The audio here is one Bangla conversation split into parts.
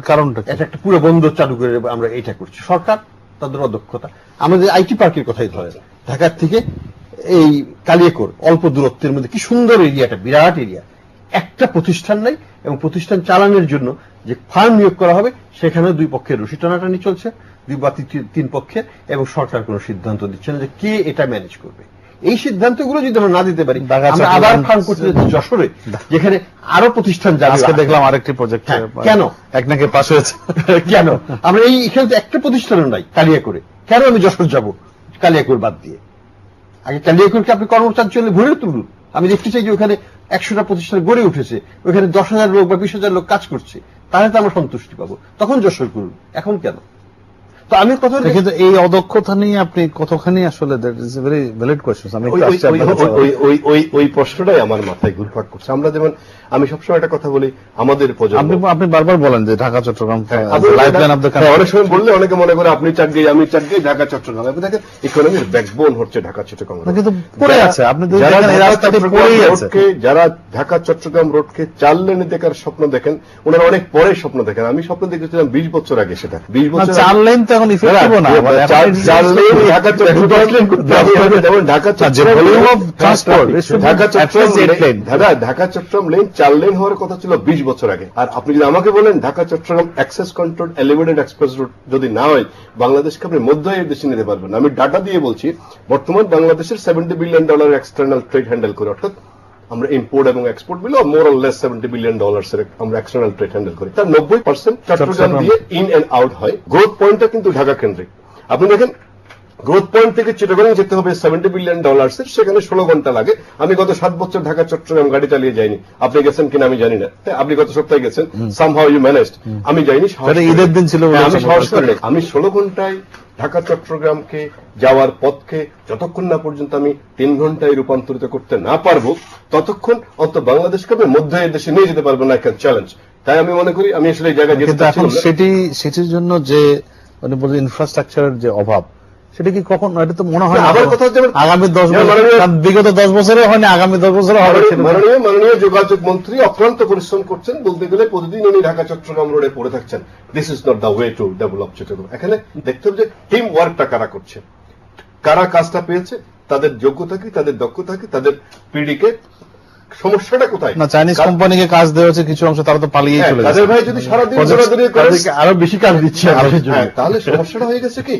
কারণটা একটা পুরো বন্দর চালু করে আমরা এটা করছি, সরকার তাদের অদক্ষতা। আমাদের আইটি পার্কের কথাই ধরেন, ঢাকার থেকে এই কালিয়াকৈর অল্প দূরত্বের মধ্যে কি সুন্দর এরিয়াটা, বিরাট এরিয়া, একটা প্রতিষ্ঠান নাই, এবং প্রতিষ্ঠান চালানোর জন্য যে ফার্ম নিয়োগ করা হবে সেখানে দুই পক্ষের রশি টানাটানি চলছে, দুই বা তিন পক্ষের, এবং সরকার কোনো সিদ্ধান্ত দিচ্ছে না যে কে এটা ম্যানেজ করবে। এই সিদ্ধান্তগুলো যদি আমরা না দিতে পারি, আমরা আবার ফার্ম করতে যাচ্ছি যশোরে, যেখানে আরো প্রতিষ্ঠান যাবে। আজকে দেখলাম আরেকটি প্রজেক্ট, কেন এক নাকি পাশ হয়েছে, কেন আমরা এখানে তো একটা প্রতিষ্ঠানও নাই কালিয়াকৈরে, কেন আমি যশোর যাব কালিয়াকৈর বাদ দিয়ে? আগে কালিয়াকৈরকে আপনি কর্মচাঞ্চল্যে ভরে তুলুন। আমি দেখতে চাই যে ওখানে 100টা প্রতিষ্ঠান গড়ে উঠেছে, ওখানে 10,000 লোক বা 20,000 লোক কাজ করছে, তাহলে তো আমরা সন্তুষ্টি পাবো, তখন যশোর করুন। এখন কেন? তো আমি কথা, কিন্তু এই অদক্ষতা নিয়ে আপনি কতখানি আসলে ভেরি ভ্যালিড কোয়েশ্চন। আমি ওই প্রশ্নটাই আমার মাথায় ঘুরপাক করছে। আমরা যেমন, আমি সবসময় একটা কথা বলি, আমাদের আপনি বারবার বলেন যে Dhaka Chittagong lifeline of the country. অনেক সময় বললে অনেকে মনে করে আপনি চাকরি আমি চাকরি, ঢাকা চট্টগ্রাম। আপনি দেখেন ইকোনমির ব্যাকবোন হচ্ছে ঢাকা চট্টগ্রাম, কিন্তু পড়ে আছে। আপনি যারা ঢাকা চট্টগ্রাম রোডকে 4 লেনে দেখার স্বপ্ন দেখেন, ওনারা অনেক পরে স্বপ্ন দেখেন। আমি স্বপ্ন দেখেছিলাম 20 বছর আগে, সেটা 20 বছর 4 লেন তো এখন ইফেক্টিভ না। ঢাকা চট্টগ্রাম লেন 4 লেন হওয়ার কথা ছিল 20 বছর আগে। আর আপনি যদি আমাকে বলেন Dhaka Chittagong access control elevated express route যদি না হয়, বাংলাদেশকে আপনি মধ্য দেশে নিতে পারবেন। আমি ডাটা দিয়ে বলছি, বর্তমান বাংলাদেশের $70 বিলিয়ন এক্সটার্নাল ট্রেড হ্যান্ডেল করে, অর্থাৎ আমরা ইম্পোর্ট এবং এক্সপোর্ট মিলে মোর অর লেস $70 বিলিয়ন আমরা এক্সটার্নাল ট্রেড হ্যান্ডেল করি। তার 90% চট্টগ্রাম দিয়ে ইন এন্ড আউট হয়। গ্রোথ পয়েন্টটা কিন্তু ঢাকা কেন্দ্রিক। আপনি দেখেন, গ্রোথ পয়েন্ট থেকে চিটাগং যেতে হবে $70 বিলিয়ন, সেখানে 16 ঘন্টা লাগে। আমি গত 7 বছর ঢাকা চট্টগ্রাম গাড়ি চালিয়ে যাইনি। আপনি গেছেন কিনা আমি জানি না, আপনি গত সপ্তাহে গেছেন, সামহাউ ইউ ম্যানেজড, আমি যাইনি। ঈদের দিন ছিল, আমি সাহস করি। আমি 16 ঘন্টায় ঢাকা চট্টগ্রামকে যাওয়ার পথকে যতক্ষণ না পর্যন্ত আমি 3 ঘন্টায় রূপান্তরিত করতে না পারবো, ততক্ষণ অত বাংলাদেশকে আমি মধ্য দেশে নিয়ে যেতে পারবো না, একটা চ্যালেঞ্জ। তাই আমি মনে করি আমি আসলে এই জায়গায় যেতে চাচ্ছি। সেটির জন্য যে মানে বলতে ইনফ্রাস্ট্রাকচারের যে অভাব, সেটা কি কখন, এটা তো মনে হয় আমার কথা আগামী 10 বছর, বিগত 10 বছরে হয়নি, আগামী 10 বছরে হবে। মাননীয় যোগাযোগ মন্ত্রী অক্লান্ত পরিশ্রম করছেন, বলতে গেলে প্রতিদিন উনি ঢাকা চট্টগ্রাম রোডে পড়ে থাকছেন। This is not the way to develop Chittagong. এখানে দেখতে হবে যে টিম ওয়ার্কটা কারা করছে, কারা কাজটা পেয়েছে, তাদের যোগ্যতা কি, তাদের দক্ষতা কি, তাদের পিডিকে, সমস্যাটা কোথায়। না, চাইনিজ কোম্পানিকে কাজ দেওয়া হচ্ছে কিছু অংশ, তারা তো পালিয়ে চলে গেছে। তাদের ভাই যদি সারাদিন আরো বেশি কাজ দিচ্ছে, তাহলে সমস্যাটা হয়ে গেছে কি।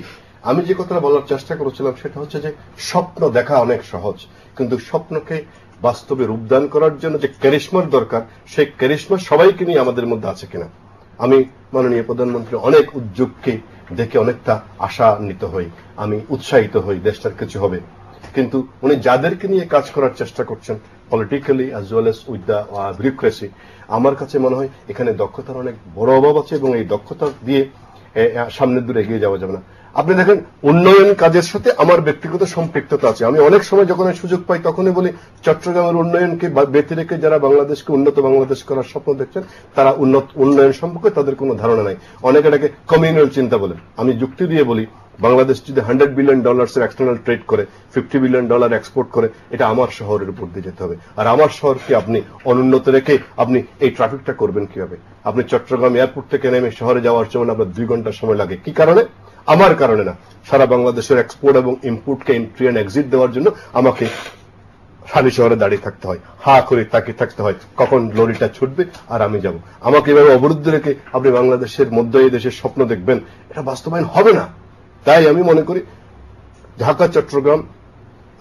আমি যে কথাটা বলার চেষ্টা করেছিলাম সেটা হচ্ছে যে স্বপ্ন দেখা অনেক সহজ, কিন্তু স্বপ্নকে বাস্তবে রূপদান করার জন্য যে ক্যারিশমার দরকার, সেই ক্যারিশমা সবাইকে নিয়ে আমাদের মধ্যে আছে কিনা। আমি মাননীয় প্রধানমন্ত্রী অনেক উদ্যোগকে দেখে অনেকটা আশান্বিত হই, আমি উৎসাহিত হই, দেশটার কিছু হবে। কিন্তু উনি যাদেরকে নিয়ে কাজ করার চেষ্টা করছেন, politically as well as with the bureaucracy, আমার কাছে মনে হয় এখানে দক্ষতার অনেক বড় অভাব আছে, এবং এই দক্ষতা দিয়ে সামনের দূরে এগিয়ে যাওয়া যাবে না। আপনি দেখেন, উন্নয়ন কাজের সাথে আমার ব্যক্তিগত সম্পৃক্ততা আছে। আমি অনেক সময় যখন সুযোগ পাই তখনই বলি, চট্টগ্রামের উন্নয়নকে বেঁধে রেখে যারা বাংলাদেশকে উন্নত বাংলাদেশ করার স্বপ্ন দেখছেন, তারা উন্নয়ন সম্পর্কে তাদের কোনো ধারণা নাই। অনেকে এটাকে কমিউনাল চিন্তা বলেন। আমি যুক্তি দিয়ে বলি, বাংলাদেশ যদি $100 বিলিয়ন এক্সটার্নাল ট্রেড করে, $50 বিলিয়ন এক্সপোর্ট করে, এটা আমার শহরের উপর দিয়ে যেতে হবে। আর আমার শহরকে আপনি অনুন্নত রেখে আপনি এই ট্রাফিকটা করবেন কিভাবে? আপনি চট্টগ্রাম এয়ারপোর্ট থেকে নেমে শহরে যাওয়ার জন্য আপনার 2 ঘন্টা সময় লাগে। কি কারণে? আমার কারণে না, সারা বাংলাদেশের এক্সপোর্ট এবং ইম্পোর্টকে এন্ট্রি এন্ড এক্সিট দেওয়ার জন্য আমাকে সারি শহরে দাঁড়িয়ে থাকতে হয়, হা করে তাকিয়ে থাকতে হয় কখন লরিটা ছুটবে আর আমি যাব। আমাকে এভাবে অবরুদ্ধ রেখে আপনি বাংলাদেশের মধ্য এই দেশের স্বপ্ন দেখবেন, এটা বাস্তবায়ন হবে না। তাই আমি মনে করি ঢাকা চট্টগ্রাম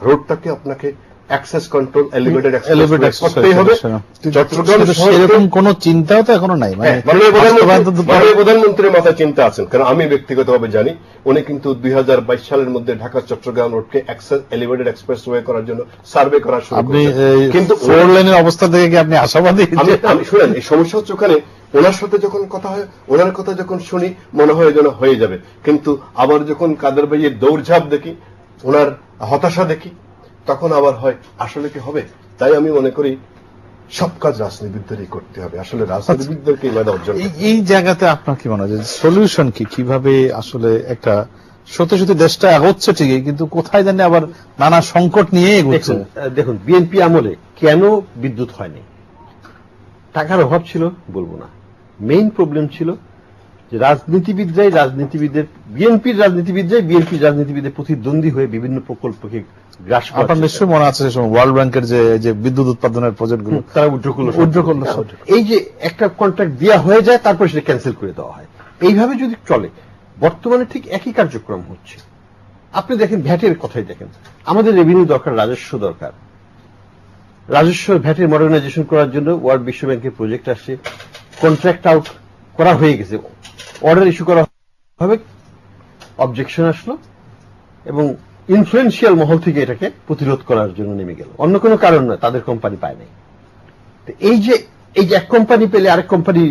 রোডটাকে আপনাকে অ্যাক্সেস কন্ট্রোল এলিভেটেড এক্সপ্রেস করতেই হবে। চট্টগ্রাম সেরকম কোন চিন্তাও তো এখনো নাই। প্রধানমন্ত্রীর মাথায় চিন্তা আছেন, কারণ আমি ব্যক্তিগতভাবে জানি উনি কিন্তু 2022 সালের মধ্যে ঢাকা চট্টগ্রাম রোডকে অ্যাক্সেস এলিভেটেড এক্সপ্রেসওয়ে করার জন্য সার্ভে করা শুরু করেছেন। কিন্তু 4 লেনের অবস্থা থেকে কি আপনি আশাবাদী? আমি শুনেন, এই সমস্যা হচ্ছে ওখানে ওনার সাথে যখন কথা হয়, ওনার কথা যখন শুনি মনে হয় যেন হয়ে যাবে, কিন্তু আবার যখন কাদের ভাইয়ের দৌড়ঝাঁপ দেখি, ওনার হতাশা দেখি, তখন আবার হয় আসলে কি হবে। তাই আমি মনে করি সব কাজ রাজনীতিবিদদেরই করতে হবে, আসলে রাজনীতিবিদদেরকে মেধা অর্জন। এই জায়গাতে আপনার কি মনে হয় সলিউশন কি, কিভাবে আসলে একটা সত্যি সত্যি দেশটা এগোচ্ছে ঠিকই, কিন্তু কোথায় জানি আবার নানা সংকট নিয়ে এগোচ্ছে? দেখুন, বিএনপি আমলে কেন বিদ্যুৎ হয়নি? টাকার অভাব ছিল বলবো না, মেইন প্রবলেম ছিল যে বিএনপির রাজনীতিবিদদের প্রতিদ্বন্দ্বী হয়ে বিভিন্ন প্রকল্পকে গ্রাস আপনার করার নিশ্চয়ই মনে আছে ওয়ার্ল্ড ব্যাংকের যে বিদ্যুৎ উৎপাদনের প্রজেক্টগুলো তারা উইথড্র করলো। সব। এই যে একটা কন্ট্রাক্ট দেওয়া হয়ে যায় তারপর সেটা ক্যান্সেল করে দেওয়া হয়, এইভাবে যদি চলে বর্তমানে ঠিক একই কার্যক্রম হচ্ছে। আপনি দেখেন ভ্যাটের কথাই দেখেন, আমাদের রেভিনিউ দরকার, রাজস্ব দরকার, রাজস্ব ভ্যাটের মডার্নাইজেশন করার জন্য ওয়ার্ল্ড বিশ্ব ব্যাংকের প্রজেক্ট আসছে, কন্ট্রাক্ট আউট করা হয়ে গেছে, অর্ডার ইস্যু করা হবে, অবজেকশন আসলো এবং ইনফ্লুয়েন্সিয়াল মহল থেকে এটাকে প্রতিরোধ করার জন্য নেমে গেল, অন্য কোনো কারণ নয়, তাদের কোম্পানি পায় নাই। এই যে এক কোম্পানি পেলে আরেক কোম্পানি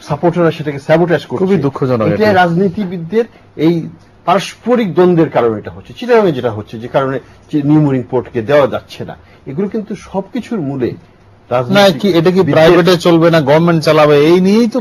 সাপোর্টাররা সেটাকে স্যাবোটাজ করছে, খুবই দুঃখজনক। এটা রাজনীতিবিদদের এই পারস্পরিক দ্বন্দ্বের কারণে এটা হচ্ছে। চিটাগাংয়ে যেটা হচ্ছে, যে কারণে নিউমোরিং পোর্টকে দেওয়া যাচ্ছে না, এগুলো কিন্তু সবকিছুর মূলে না, কি এটা কি প্রাইভেটে চলবে না গভর্নমেন্ট চালাবে, এই নিয়েই তো